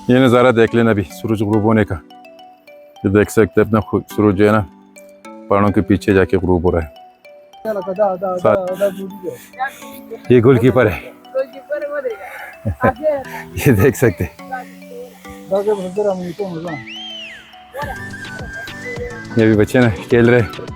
ये नज़ारा देख लेना अभी सूरज ग़ुरूब होने का। ये देख सकते हैं अपना सूरज जो है ना पहाड़ों के पीछे जाके ग़ुरूब हो रहा है। ये गोलकीपर है। ये देख सकते हैं। ये भी बच्चे ना खेल रहे।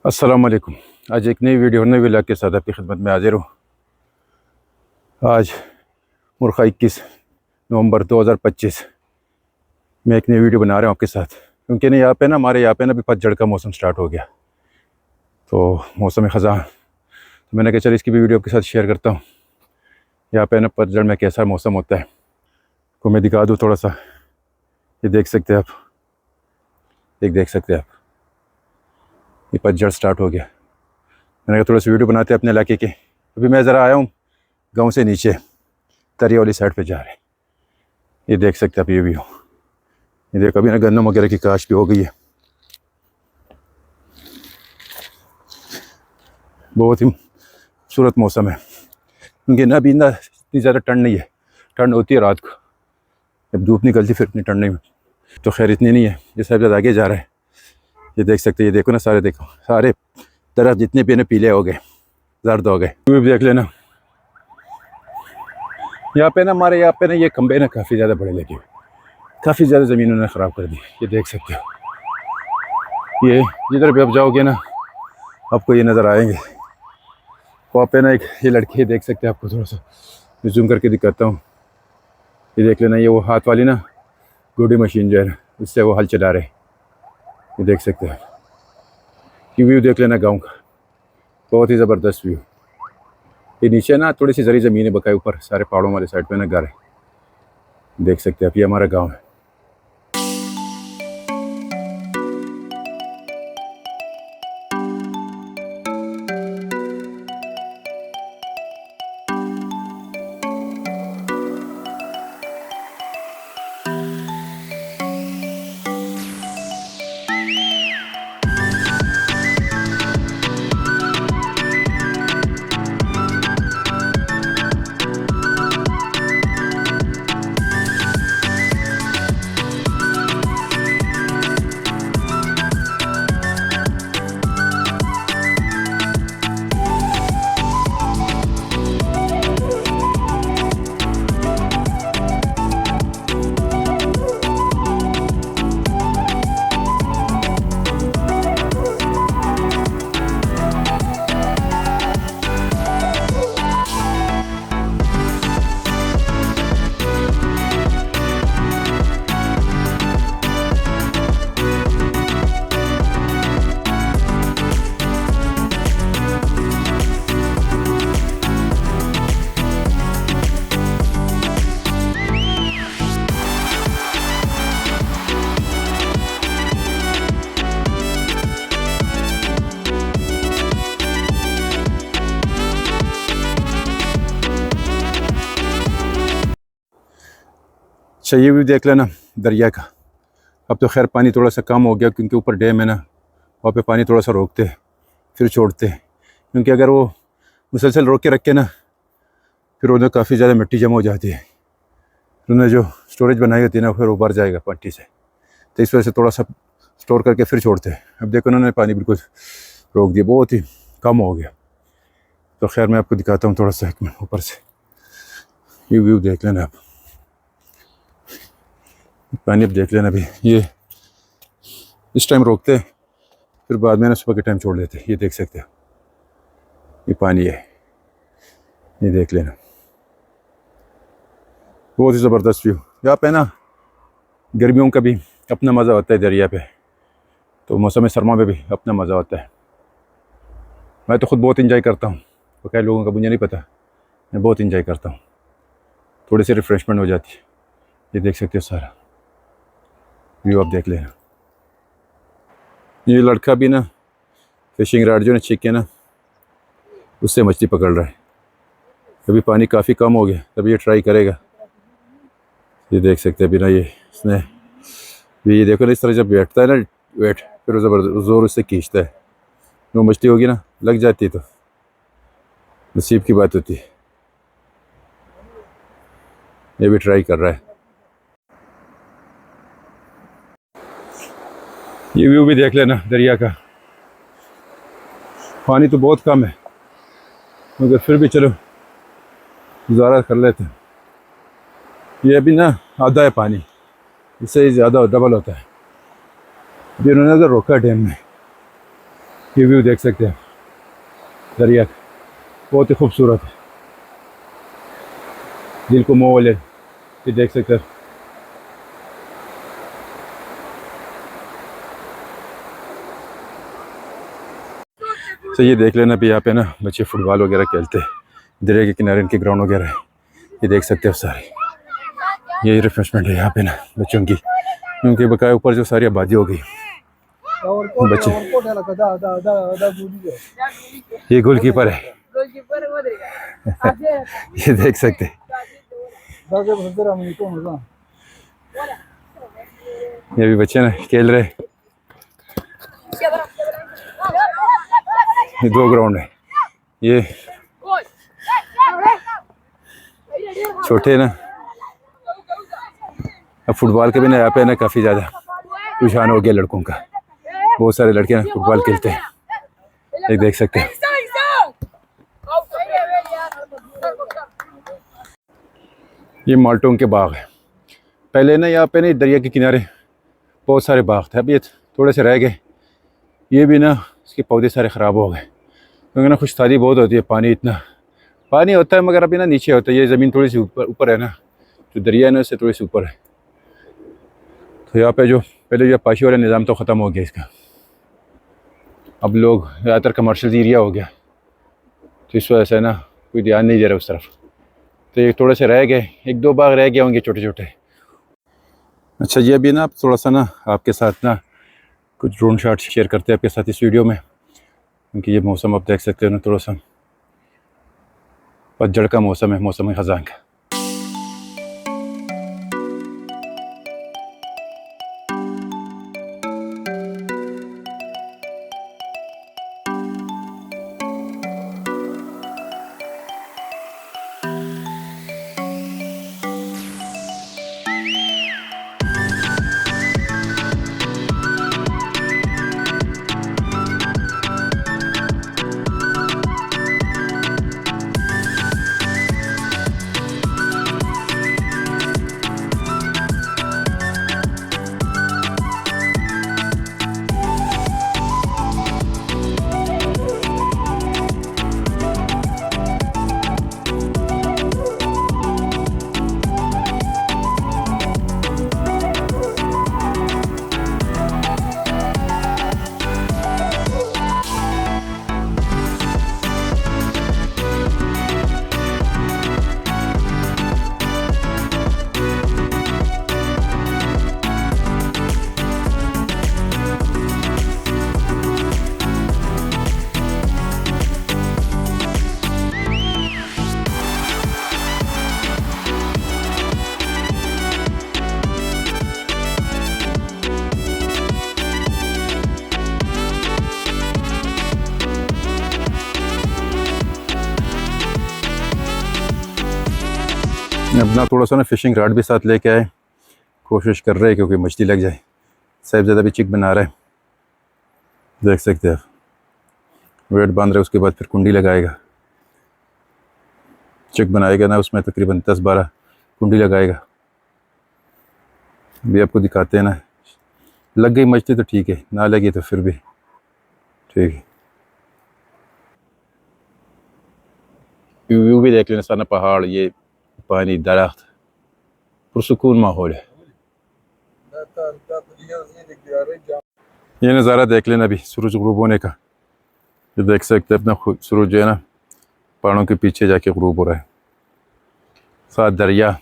अस्सलाम वालेकुम। आज एक नई वीडियो नए व्लॉग के साथ आपकी खिदमत में हाजिर हूँ। आज मुर्खा 21 नवंबर 2025 मैं एक नई वीडियो बना रहा हूँ आपके साथ, क्योंकि ना यहाँ पे ना हमारे यहाँ पे ना अभी पतझड़ का मौसम स्टार्ट हो गया, तो मौसम ख़ज़ां, तो मैंने कहा चल इसकी भी वीडियो आपके साथ शेयर करता हूँ। यहाँ पे ना पतझड़ में कैसा मौसम होता है को मैं दिखा दूँ थोड़ा सा। ये देख सकते हैं आप, देख सकते हैं आप, ये पतझड़ स्टार्ट हो गया। मैंने कहा थोड़ा सा वीडियो बनाते हैं अपने इलाके के। अभी मैं ज़रा आया हूँ गांव से नीचे तरिया वाली साइड पे जा रहे हैं। ये देख सकते हैं आप, ये भी हो, ये देखो अभी ना गन्नम वगैरह की काश भी हो गई है। बहुत ही खूबसूरत मौसम है, क्योंकि ना अभी ना इतनी ज़्यादा ठंड नहीं है। ठंड होती है रात को, जब धूप निकलती फिर इतनी ठंड नहीं, तो खैर इतनी नहीं है। जैसे अब आगे जा रहा है ये देख सकते हैं। ये देखो ना सारे, देखो सारे तरफ जितने भी ना पीले हो गए, जर्द हो गए। तू भी देख लेना। यहाँ पे ना हमारे यहाँ पे ना ये खंबे ना काफ़ी ज़्यादा बड़े लगे हुए, काफ़ी ज़्यादा ज़मीन उन्होंने ख़राब कर दी। ये देख सकते हो, ये जिधर भी आप जाओगे ना आपको ये नज़र आएंगे। वहाँ पे ना एक ये लड़की देख सकते हैं, आपको थोड़ा सा जूम करके दिखाता हूँ। ये देख लेना, ये वो हाथ वाली ना गोडी मशीन जो है उससे वो हल चला रहे। ये देख सकते हैं, ये व्यू देख लेना गांव का, बहुत ही ज़बरदस्त व्यू। ये नीचे ना थोड़ी सी जरी ज़मीन है बकाए, ऊपर सारे पहाड़ों वाले साइड पे ना घर है। देख सकते हैं आप, ये हमारा गांव है। अच्छा, ये भी देख लेना दरिया का। अब तो खैर पानी थोड़ा सा कम हो गया, क्योंकि ऊपर डैम है ना, वहाँ पे पानी थोड़ा सा रोकते फिर छोड़ते, क्योंकि अगर वो मुसलसल रोक के रखे ना फिर उन्हें काफ़ी ज़्यादा मिट्टी जमा हो जाती है। उन्होंने जो स्टोरेज बनाई होती है ना फिर उभर जाएगा पट्टी से, तो इस वजह से थोड़ा सा स्टोर करके फिर छोड़ते हैं। अब देखो उन्होंने पानी बिल्कुल रोक दिया, बहुत ही कम हो गया। तो खैर मैं आपको दिखाता हूँ थोड़ा सा, एक मिनट ऊपर से ये व्यू देख लेना आप। पानी अब देख लेना अभी, ये इस टाइम रोकते फिर बाद में ना सुबह के टाइम छोड़ देते। ये देख सकते हो, ये पानी है, ये देख लेना, बहुत ही ज़बरदस्त व्यू। यहाँ पे ना गर्मियों का भी अपना मज़ा होता है दरिया पे। तो मौसम सरमा में भी अपना मज़ा होता है। मैं तो ख़ुद बहुत इंजॉय करता हूँ, तो कई लोगों का मुझे नहीं पता, मैं बहुत इंजॉय करता हूँ। थोड़ी सी रिफ़्रेशमेंट हो जाती है। ये देख सकते हो सारा व्यू, आप देख लेना। ये लड़का भी ना फिशिंग रॉड जो ना छिक के ना उससे मछली पकड़ रहा है। अभी पानी काफ़ी कम हो गया, तभी ये ट्राई करेगा। ये देख सकते हैं बिना ये इसने भी, ये देखो ना इस तरह जब बैठता है ना वेट, फिर वो ज़बरदस्त ज़ोर उससे खींचता है। जो मछली होगी ना लग जाती है तो नसीब की बात होती है। ये भी ट्राई कर रहा है। ये व्यू भी देख लेना दरिया का। पानी तो बहुत कम है मगर फिर भी चलो गुजारा कर लेते हैं। ये अभी ना आधा है पानी, इससे ही ज़्यादा डबल होता है। अभी उन्होंने तो रोका डैम में। ये व्यू देख सकते हैं दरिया का, बहुत ही खूबसूरत है, दिल को मोह ले। ये देख सकते हैं तो ये देख लेना भी यहाँ पे ना बच्चे फुटबॉल वगैरह खेलते हैं। दरिया के किनारे इनके ग्राउंड वगैरह है, ये देख सकते हो सारे। यही रिफ्रेशमेंट है यहाँ पे ना बच्चों की, क्योंकि बकाया ऊपर जो सारी आबादी हो गई बच्चे। ये गोलकीपर है ये देख सकते हैं। ये भी बच्चे ना खेल रहे। ये दो ग्राउंड है, ये छोटे ना। अब फुटबॉल के भी ना यहाँ पे ना काफ़ी ज़्यादा रुझान हो गया लड़कों का। बहुत सारे लड़के ना फुटबॉल खेलते हैं, ये देख सकते हैं। ये माल्टों के बाग है। पहले ना यहाँ पे ना दरिया के किनारे बहुत सारे बाग थे, अब ये थोड़े से रह गए। ये भी ना इसके पौधे सारे ख़राब हो गए, क्योंकि ना खुशहाली बहुत होती है। पानी इतना पानी होता है मगर अभी ना नीचे होता है। ये ज़मीन थोड़ी सी ऊपर है ना, जो दरिया है ना उससे थोड़ी सी ऊपर है। तो यहाँ पे जो पहले जो पाशी वाला निज़ाम तो ख़त्म हो गया इसका। अब लोग ज़्यादातर कमर्शियल एरिया हो गया, तो इस वजह से ना कोई ध्यान नहीं दे रहा उस तरफ। तो ये थोड़े से रह गए, एक दो बाग रह गए होंगे छोटे छोटे। अच्छा ये भी ना आप थोड़ा सा ना आपके साथ ना कुछ ड्रोन शॉट शेयर करते हैं आपके साथ इस वीडियो में, क्योंकि ये मौसम आप देख सकते हो ना, थोड़ा सा पतझड़ का मौसम है, मौसम ख़ज़ां का। अपना थोड़ा सा ना फिशिंग रॉड भी साथ लेके आए, कोशिश कर रहे हैं क्योंकि मछली लग जाए। साहिबज़ादा भी चिक बना रहा है, देख सकते हैं। वेट बांध रहे हैं, उसके बाद फिर कुंडी लगाएगा। चिक बनाएगा ना, उसमें तकरीबन 10-12 कुंडी लगाएगा। भी आपको दिखाते हैं ना, लग गई मछली तो ठीक है, ना लगी तो फिर भी ठीक है। व्यू भी देख लेना सारा, पहाड़, ये पानी, दरख्त, पुरसुकून माहौल है। ये नज़ारा देख लेना अभी सूरज ग़ुरूब होने का। ये देख सकते हैं अपना सूरज जो है ना पहाड़ों के पीछे जाके ग़ुरूब हो रहा है, साथ दरिया,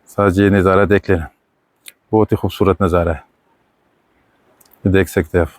साथ ये नज़ारा देख लेना, बहुत ही खूबसूरत नज़ारा है, ये देख सकते हैं आप।